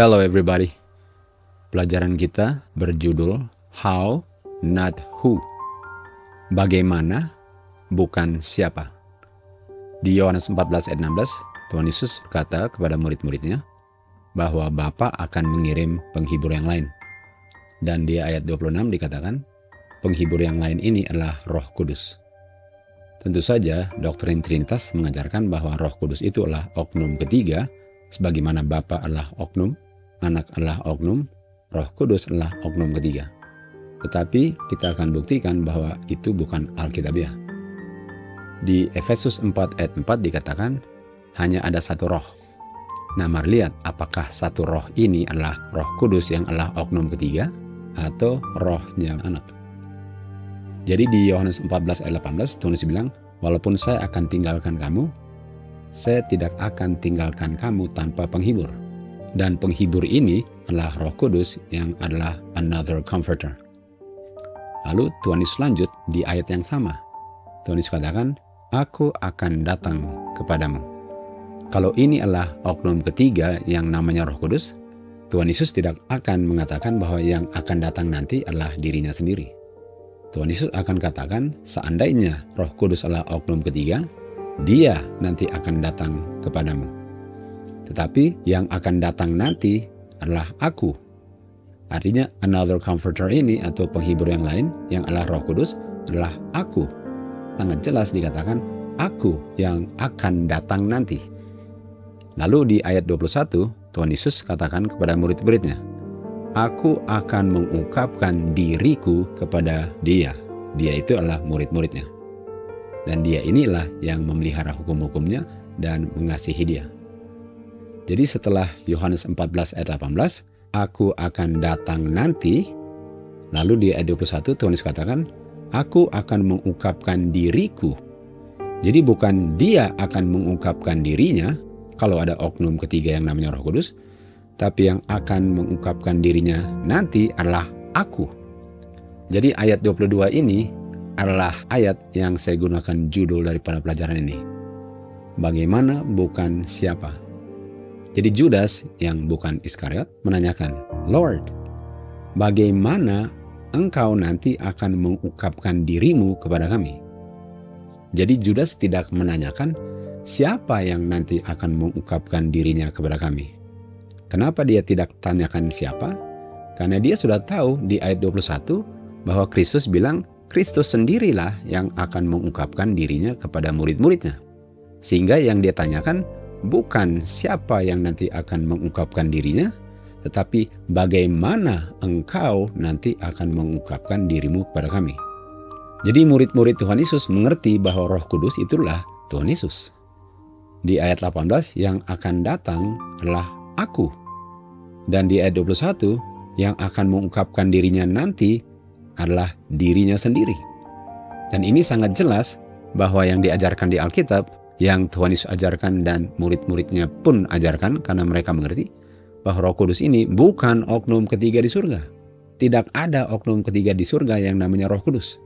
Hello everybody. Pelajaran kita berjudul How, Not Who. Bagaimana, bukan siapa. Di Yohanes 14 ayat 16, Tuhan Yesus berkata kepada murid-muridnya bahwa Bapa akan mengirim penghibur yang lain. Dan di ayat 26 dikatakan, penghibur yang lain ini adalah Roh Kudus. Tentu saja doktrin Trinitas mengajarkan bahwa Roh Kudus itu adalah oknum ketiga, sebagaimana Bapa adalah oknum, Anak adalah oknum, Roh Kudus adalah oknum ketiga. Tetapi kita akan buktikan bahwa itu bukan Alkitabiah. Di Efesus 4 ayat 4 dikatakan hanya ada satu roh. Nah, mari lihat apakah satu roh ini adalah Roh Kudus yang adalah oknum ketiga atau rohnya Anak. Jadi di Yohanes 14 ayat 18 Tuhan Yesus bilang, walaupun saya akan tinggalkan kamu, saya tidak akan tinggalkan kamu tanpa penghibur. Dan penghibur ini adalah Roh Kudus yang adalah another comforter. Lalu Tuhan Yesus lanjut di ayat yang sama. Tuhan Yesus katakan, aku akan datang kepadamu. Kalau ini adalah oknum ketiga yang namanya Roh Kudus, Tuhan Yesus tidak akan mengatakan bahwa yang akan datang nanti adalah dirinya sendiri. Tuhan Yesus akan katakan, seandainya Roh Kudus adalah oknum ketiga, Dia nanti akan datang kepadamu. Tetapi yang akan datang nanti adalah aku. Artinya another comforter ini atau penghibur yang lain yang adalah Roh Kudus adalah aku. Sangat jelas dikatakan aku yang akan datang nanti. Lalu di ayat 21 Tuhan Yesus katakan kepada murid-muridnya, aku akan mengungkapkan diriku kepada dia. Dia itu adalah murid-muridnya. Dan dia inilah yang memelihara hukum-hukumnya dan mengasihi dia. Jadi setelah Yohanes 14 ayat 18, aku akan datang nanti. Lalu di ayat 21 Tuhan Yesus katakan, aku akan mengungkapkan diriku. Jadi bukan dia akan mengungkapkan dirinya, kalau ada oknum ketiga yang namanya Roh Kudus, tapi yang akan mengungkapkan dirinya nanti adalah aku. Jadi ayat 22 ini adalah ayat yang saya gunakan judul daripada pelajaran ini. Bagaimana, bukan siapa. Jadi Judas yang bukan Iskariot menanyakan, Lord, bagaimana engkau nanti akan mengungkapkan dirimu kepada kami? Jadi Judas tidak menanyakan siapa yang nanti akan mengungkapkan dirinya kepada kami. Kenapa dia tidak tanyakan siapa? Karena dia sudah tahu di ayat 21 bahwa Kristus bilang Kristus sendirilah yang akan mengungkapkan dirinya kepada murid-muridnya. Sehingga yang dia tanyakan bukan siapa yang nanti akan mengungkapkan dirinya, tetapi bagaimana engkau nanti akan mengungkapkan dirimu kepada kami. Jadi murid-murid Tuhan Yesus mengerti bahwa Roh Kudus itulah Tuhan Yesus. Di ayat 18 yang akan datang adalah aku. Dan di ayat 21 yang akan mengungkapkan dirinya nanti adalah dirinya sendiri. Dan ini sangat jelas bahwa yang diajarkan di Alkitab, yang Tuhan Yesus ajarkan dan murid-muridnya pun ajarkan karena mereka mengerti bahwa Roh Kudus ini bukan oknum ketiga di surga. Tidak ada oknum ketiga di surga yang namanya Roh Kudus.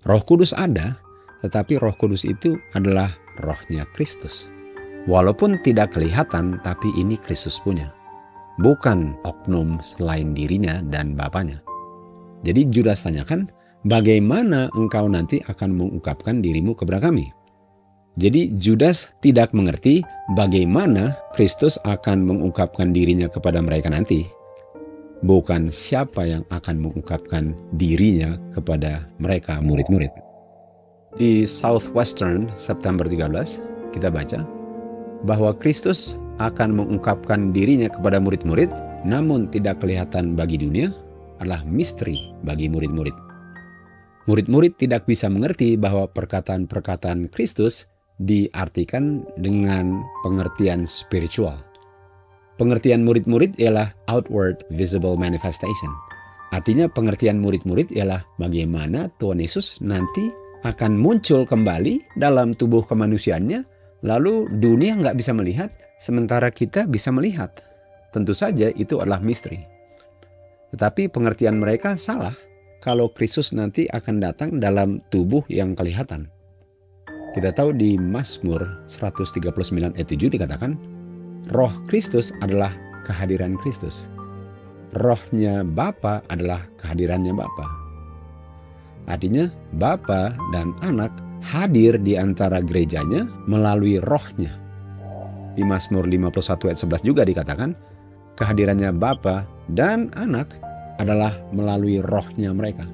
Roh Kudus ada, tetapi Roh Kudus itu adalah rohnya Kristus. Walaupun tidak kelihatan, tapi ini Kristus punya. Bukan oknum selain dirinya dan Bapanya. Jadi Judas tanyakan, bagaimana engkau nanti akan mengungkapkan dirimu kepada kami? Jadi Judas tidak mengerti bagaimana Kristus akan mengungkapkan dirinya kepada mereka nanti. Bukan siapa yang akan mengungkapkan dirinya kepada mereka murid-murid. Di Southwestern September 13 kita baca bahwa Kristus akan mengungkapkan dirinya kepada murid-murid, namun tidak kelihatan bagi dunia, adalah misteri bagi murid-murid. Murid-murid tidak bisa mengerti bahwa perkataan-perkataan Kristus diartikan dengan pengertian spiritual. Pengertian murid-murid ialah outward visible manifestation. Artinya pengertian murid-murid ialah bagaimana Tuhan Yesus nanti akan muncul kembali dalam tubuh kemanusiaannya, lalu dunia nggak bisa melihat, sementara kita bisa melihat. Tentu saja itu adalah misteri. Tetapi pengertian mereka salah kalau Kristus nanti akan datang dalam tubuh yang kelihatan. Kita tahu di Mazmur 139 ayat 7 dikatakan, Roh Kristus adalah kehadiran Kristus. Rohnya Bapa adalah kehadirannya Bapa. Artinya Bapa dan Anak hadir di antara gerejanya melalui rohnya. Di Mazmur 51 ayat 11 juga dikatakan, kehadirannya Bapa dan Anak adalah melalui rohnya mereka.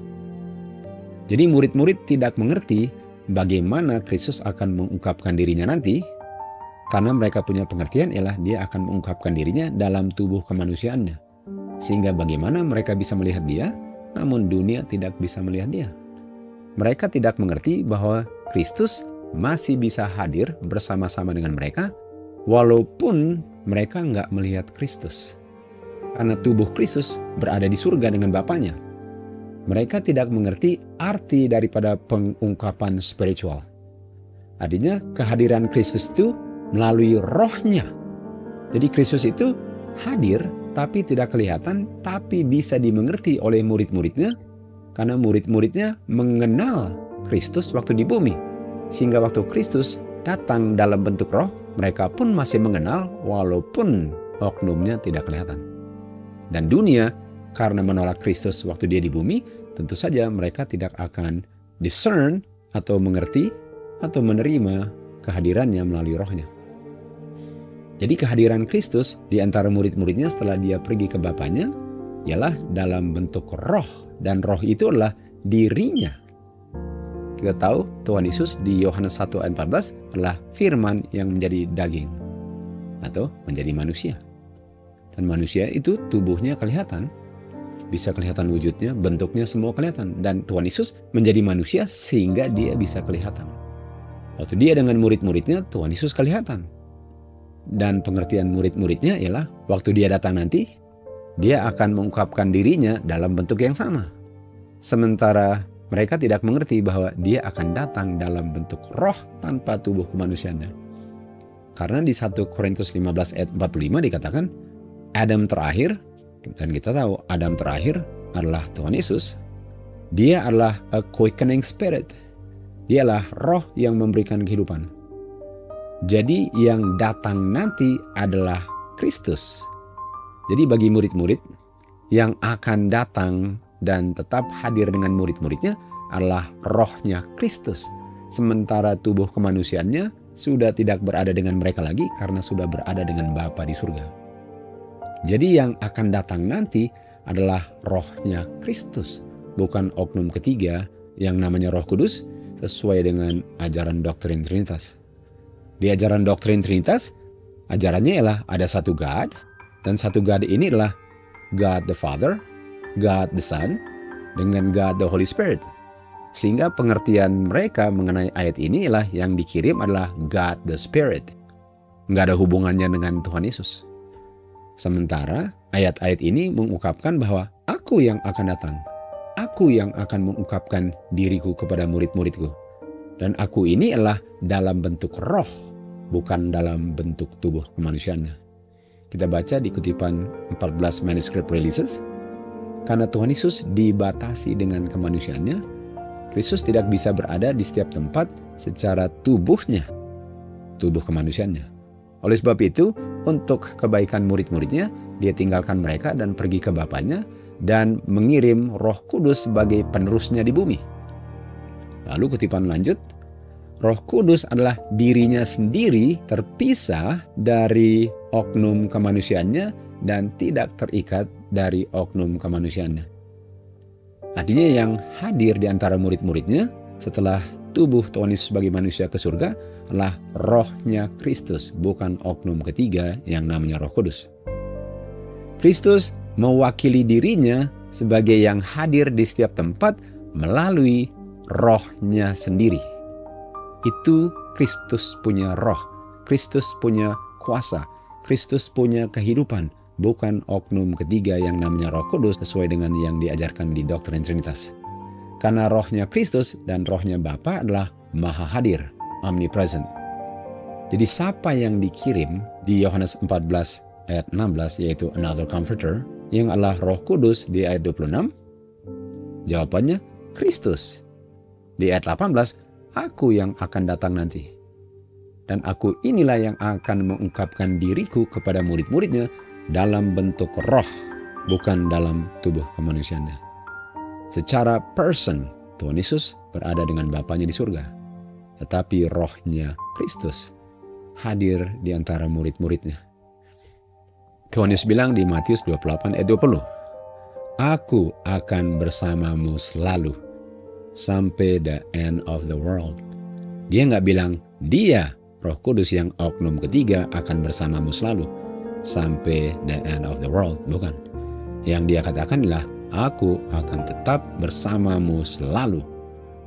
Jadi murid-murid tidak mengerti bagaimana Kristus akan mengungkapkan dirinya nanti, karena mereka punya pengertian ialah dia akan mengungkapkan dirinya dalam tubuh kemanusiaannya. Sehingga bagaimana mereka bisa melihat dia, namun dunia tidak bisa melihat dia. Mereka tidak mengerti bahwa Kristus masih bisa hadir bersama-sama dengan mereka, walaupun mereka nggak melihat Kristus. Karena tubuh Kristus berada di surga dengan Bapanya. Mereka tidak mengerti arti daripada pengungkapan spiritual. Artinya kehadiran Kristus itu melalui rohnya. Jadi Kristus itu hadir tapi tidak kelihatan, tapi bisa dimengerti oleh murid-muridnya. Karena murid-muridnya mengenal Kristus waktu di bumi. Sehingga waktu Kristus datang dalam bentuk roh, mereka pun masih mengenal walaupun oknumnya tidak kelihatan. Dan dunia, karena menolak Kristus waktu dia di bumi, tentu saja mereka tidak akan discern atau mengerti atau menerima kehadirannya melalui rohnya. Jadi kehadiran Kristus di antara murid-muridnya setelah dia pergi ke Bapanya ialah dalam bentuk roh, dan roh itu adalah dirinya. Kita tahu Tuhan Yesus di Yohanes 1 ayat 14 adalah firman yang menjadi daging atau menjadi manusia. Dan manusia itu tubuhnya kelihatan, bisa kelihatan wujudnya, bentuknya semua kelihatan. Dan Tuhan Yesus menjadi manusia sehingga dia bisa kelihatan. Waktu dia dengan murid-muridnya, Tuhan Yesus kelihatan. Dan pengertian murid-muridnya ialah waktu dia datang nanti, dia akan mengungkapkan dirinya dalam bentuk yang sama. Sementara mereka tidak mengerti bahwa dia akan datang dalam bentuk roh tanpa tubuh kemanusiaannya. Karena di 1 Korintus 15 ayat 45 dikatakan, Adam terakhir, dan kita tahu Adam terakhir adalah Tuhan Yesus. Dia adalah a quickening spirit. Dia adalah roh yang memberikan kehidupan. Jadi yang datang nanti adalah Kristus. Jadi bagi murid-murid yang akan datang dan tetap hadir dengan murid-muridnya adalah rohnya Kristus. Sementara tubuh kemanusiaannya sudah tidak berada dengan mereka lagi karena sudah berada dengan Bapa di surga. Jadi yang akan datang nanti adalah rohnya Kristus, bukan oknum ketiga yang namanya Roh Kudus sesuai dengan ajaran doktrin Trinitas. Di ajaran doktrin Trinitas, ajarannya ialah ada satu God, dan satu God ini adalah God the Father, God the Son, dengan God the Holy Spirit. Sehingga pengertian mereka mengenai ayat ini ialah yang dikirim adalah God the Spirit. Nggak ada hubungannya dengan Tuhan Yesus. Sementara ayat-ayat ini mengungkapkan bahwa aku yang akan datang. Aku yang akan mengungkapkan diriku kepada murid-muridku. Dan aku ini adalah dalam bentuk roh, bukan dalam bentuk tubuh kemanusiaannya. Kita baca di kutipan 14 manuscript releases. Karena Tuhan Yesus dibatasi dengan kemanusiaannya, Kristus tidak bisa berada di setiap tempat secara tubuhnya, tubuh kemanusiaannya. Oleh sebab itu, untuk kebaikan murid-muridnya, dia tinggalkan mereka dan pergi ke Bapanya dan mengirim Roh Kudus sebagai penerusnya di bumi. Lalu kutipan lanjut, Roh Kudus adalah dirinya sendiri terpisah dari oknum kemanusiaannya dan tidak terikat dari oknum kemanusiaannya. Artinya yang hadir di antara murid-muridnya setelah tubuh Tuhan Yesus sebagai manusia ke surga adalah rohnya Kristus, bukan oknum ketiga yang namanya Roh Kudus. Kristus mewakili dirinya sebagai yang hadir di setiap tempat melalui rohnya sendiri. Itu Kristus punya roh, Kristus punya kuasa, Kristus punya kehidupan, bukan oknum ketiga yang namanya Roh Kudus sesuai dengan yang diajarkan di doktrin Trinitas. Karena rohnya Kristus dan rohnya Bapa adalah maha hadir, omnipresent. Jadi siapa yang dikirim di Yohanes 14 ayat 16 yaitu another comforter yang adalah Roh Kudus di ayat 26? Jawabannya Kristus. Di ayat 18, aku yang akan datang nanti. Dan aku inilah yang akan mengungkapkan diriku kepada murid-muridnya dalam bentuk roh, bukan dalam tubuh kemanusiaannya. Secara person, Tuhan Yesus berada dengan Bapanya di surga. Tetapi rohnya Kristus hadir di antara murid-muridnya. Tuhan Yesus bilang di Matius 28 ayat 20, Aku akan bersamamu selalu sampai the end of the world. Dia nggak bilang, dia Roh Kudus yang oknum ketiga akan bersamamu selalu sampai the end of the world. Bukan. Yang dia katakan adalah, aku akan tetap bersamamu selalu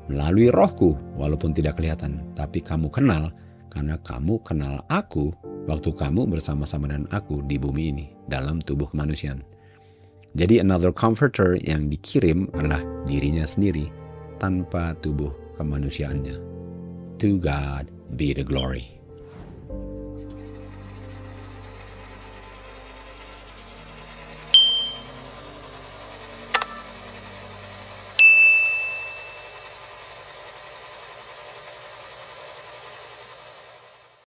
melalui rohku, walaupun tidak kelihatan. Tapi kamu kenal, karena kamu kenal aku waktu kamu bersama-sama dengan aku di bumi ini, dalam tubuh kemanusiaan. Jadi another comforter yang dikirim adalah dirinya sendiri, tanpa tubuh kemanusiaannya. To God be the glory.